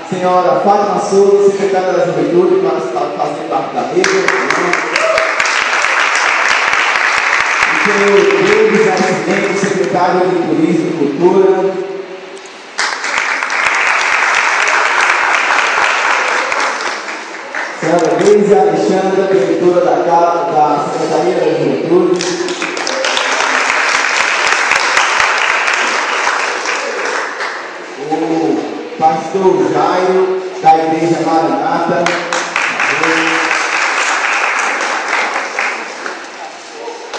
senhora Fátima Souza, secretária da Juventude, para fazer parte da mesa. O senhor David Nascimento, secretário de Turismo e Cultura. Senhora Deise Alexandra, diretora da Secretaria da Juventude. O pastor Jairo, da Igreja Maranata.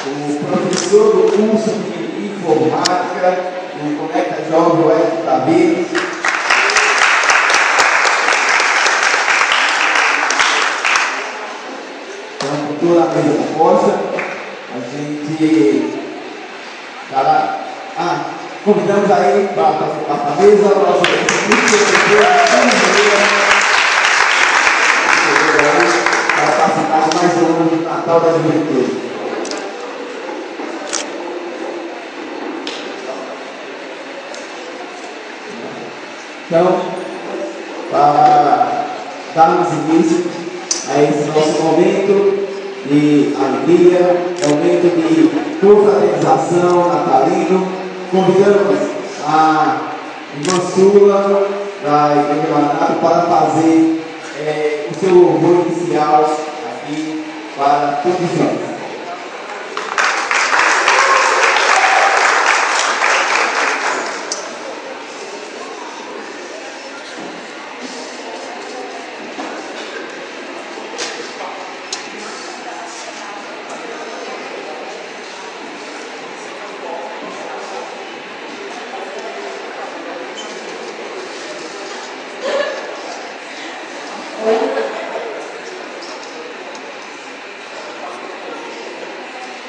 O professor do curso de Informática, do Conecta Jovem, o Edson Davi. Na mesa da posta, a gente convidamos aí para participar da mesa o nosso para participar mais um ano do Natal da Juventude. Então, para darmos início a esse nosso momento de alegria, momento de confraternização natalino, convidamos a irmã Sula da Igreja Maranata para fazer o seu louvor inicial aqui para todos nós.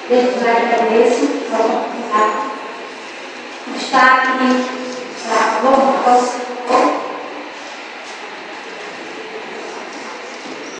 Desde já agradeço a oportunidade de estar aqui para louvar nosso